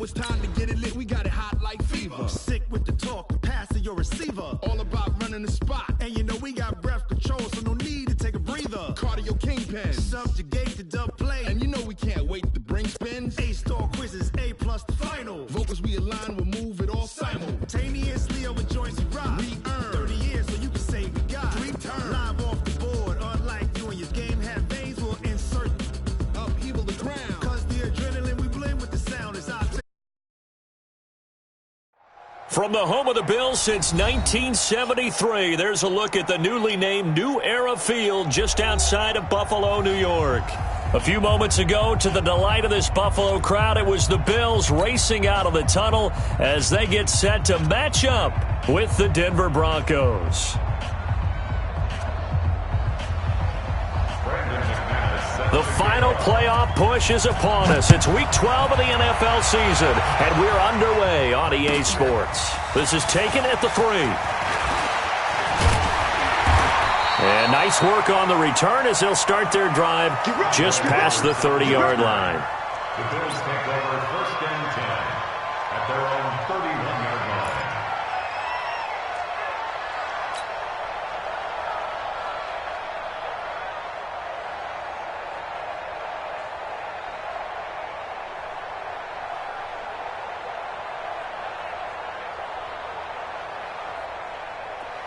it's time to get it lit, we got it hot like fever. Sick with the talk, the pass to your receiver. All about running the spot. And you know we got breath control, so no need to take a breather. Cardio kingpin. Subjugate the dub play. And you know we can't wait to bring spins. A-star quizzes, A+ the final. Vocals we align, we'll move it all simultaneously over joints we rock. We earn 30 years so you can say we got 3 turns. Live off the board, unlike you and your game have veins, we'll insert upheaval the ground. Cause the adrenaline we blend with the sound is our From the home of the Bills since 1973, there's a look at the newly named New Era Field just outside of Buffalo, New York. A few moments ago, to the delight of this Buffalo crowd, it was the Bills racing out of the tunnel as they get set to match up with the Denver Broncos. The final playoff push is upon us. It's Week 12 of the NFL season, and we're underway on EA Sports. This is taken at the 3. And nice work on the return as they'll start their drive just past the 30-yard line. The Bills take over 1st and 10 at their own 31-yard line.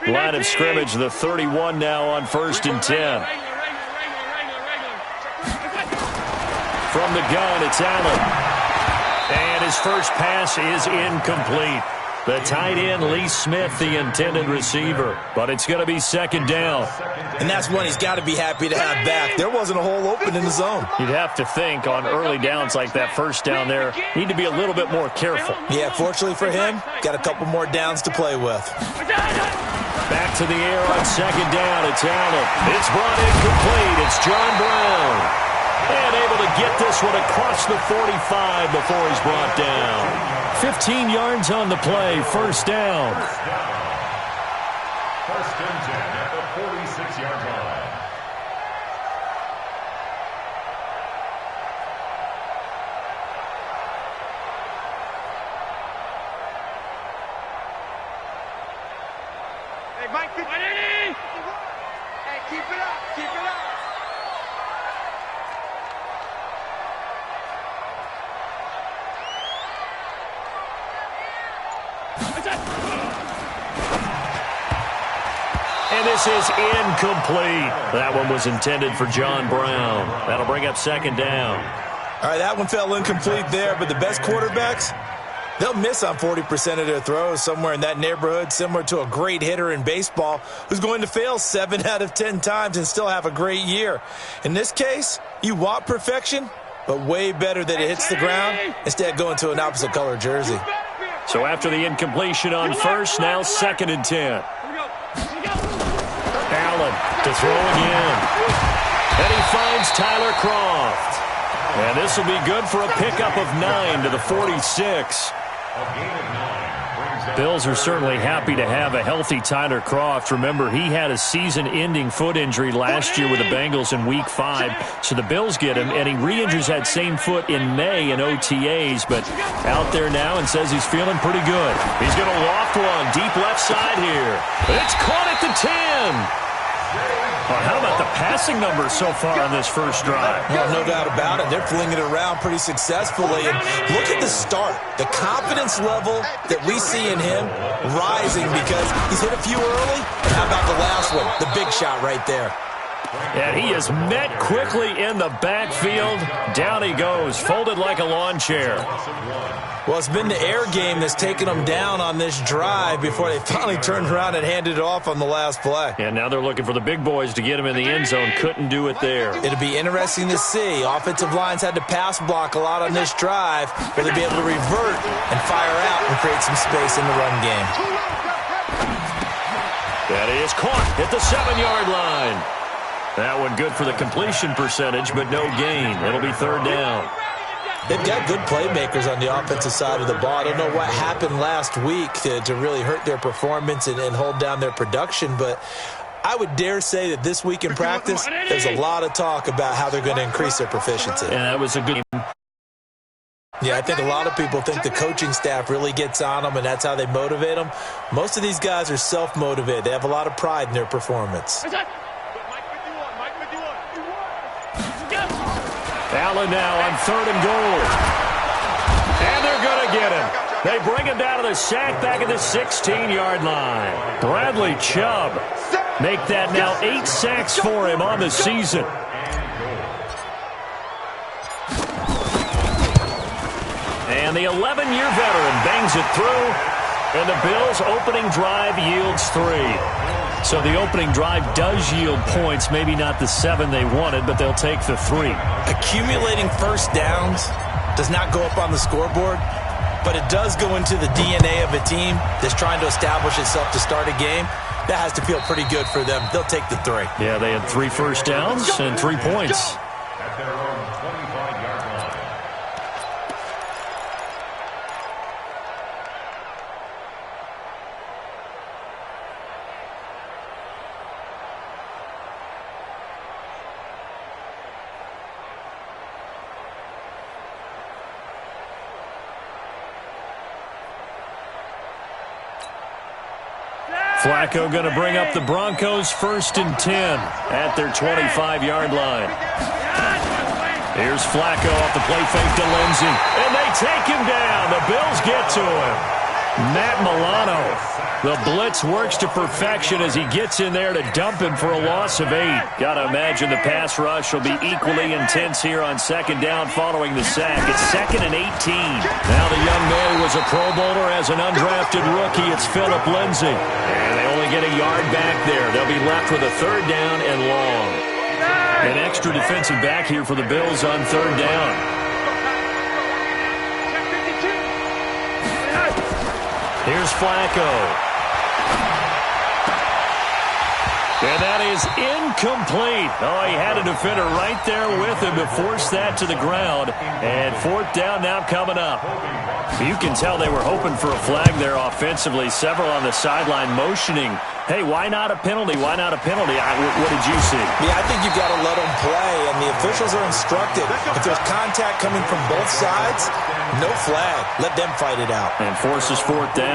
Line of scrimmage, the 31 now on 1st and 10. From the gun, it's Allen. And his first pass is incomplete. The tight end, Lee Smith, the intended receiver. But it's going to be 2nd down. And that's one he's got to be happy to have back. There wasn't a hole open in the zone. You'd have to think on early downs like that 1st down there, need to be a little bit more careful. Yeah, fortunately for him, got a couple more downs to play with. Back to the air on 2nd down. It's Allen. It's brought in complete. It's John Brown. And able to get this one across the 45 before he's brought down. 15 yards on the play. 1st down. 1st and 10 at the 46-yard line. Hey, Mike, hey, keep it up, keep it up. And this is incomplete. That one was intended for John Brown. That'll bring up 2nd down. All right, that one fell incomplete there, but the best quarterbacks, they'll miss on 40% of their throws, somewhere in that neighborhood, similar to a great hitter in baseball who's going to fail 7 out of 10 times and still have a great year. In this case, you want perfection, but way better that it hits the ground instead going to an opposite color jersey. So after the incompletion on 1st, now 2nd and 10. Allen to throw again. And he finds Tyler Kroft. And this will be good for a pickup of 9 to the 46. Bills are certainly happy to have a healthy Tyler Kroft. Remember, he had a season-ending foot injury last year with the Bengals in Week 5. So the Bills get him, and he re-injures that same foot in May in OTAs. But out there now and says he's feeling pretty good. He's going to loft one deep left side here. It's caught at the 10. Well, how about the passing numbers so far on this first drive? Well, no doubt about it. They're flinging it around pretty successfully. And look at the start. The confidence level that we see in him rising because he's hit a few early. And how about the last one? The big shot right there. And he is met quickly in the backfield. Down he goes, folded like a lawn chair. Well, it's been the air game that's taken them down on this drive before they finally turned around and handed it off on the last play. And now they're looking for the big boys to get him in the end zone. Couldn't do it there. It'll be interesting to see. Offensive lines had to pass block a lot on this drive. Will they be able to revert and fire out and create some space in the run game? That is caught at the 7-yard line. That one good for the completion percentage, but no gain. It'll be 3rd down. They've got good playmakers on the offensive side of the ball. I don't know what happened last week to really hurt their performance and hold down their production, but I would dare say that this week in practice, there's a lot of talk about how they're going to increase their proficiency. And that was a good game. Yeah, I think a lot of people think the coaching staff really gets on them, and that's how they motivate them. Most of these guys are self-motivated. They have a lot of pride in their performance. Allen now on 3rd and goal. And they're going to get him. They bring him down to the sack back at the 16-yard line. Bradley Chubb make that now 8 sacks for him on the season. And the 11-year veteran bangs it through, and the Bills' opening drive yields 3. So the opening drive does yield points, maybe not the 7 they wanted, but they'll take the 3. Accumulating first downs does not go up on the scoreboard, but it does go into the DNA of a team that's trying to establish itself to start a game. That has to feel pretty good for them. They'll take the 3. Yeah, they had 3 first downs and 3 points. At their own 25-yard line. Flacco going to bring up the Broncos 1st and 10 at their 25-yard line. Here's Flacco off the play fake to Lindsey. And they take him down. The Bills get to him. Matt Milano. The blitz works to perfection as he gets in there to dump him for a loss of 8. Got to imagine the pass rush will be equally intense here on 2nd down following the sack. It's 2nd and 18. Now the young man was a Pro Bowler as an undrafted rookie. It's Phillip Lindsay. And they only get a yard back there. They'll be left with a 3rd down and long. An extra defensive back here for the Bills on 3rd down. Here's Flacco. And that is incomplete. Oh, he had a defender right there with him to force that to the ground. And 4th down now coming up. You can tell they were hoping for a flag there offensively. Several on the sideline motioning. Hey, why not a penalty? Why not a penalty? What did you see? Yeah, I think you've got to let them play, and the officials are instructed. If there's contact coming from both sides, no flag. Let them fight it out. And forces 4th down.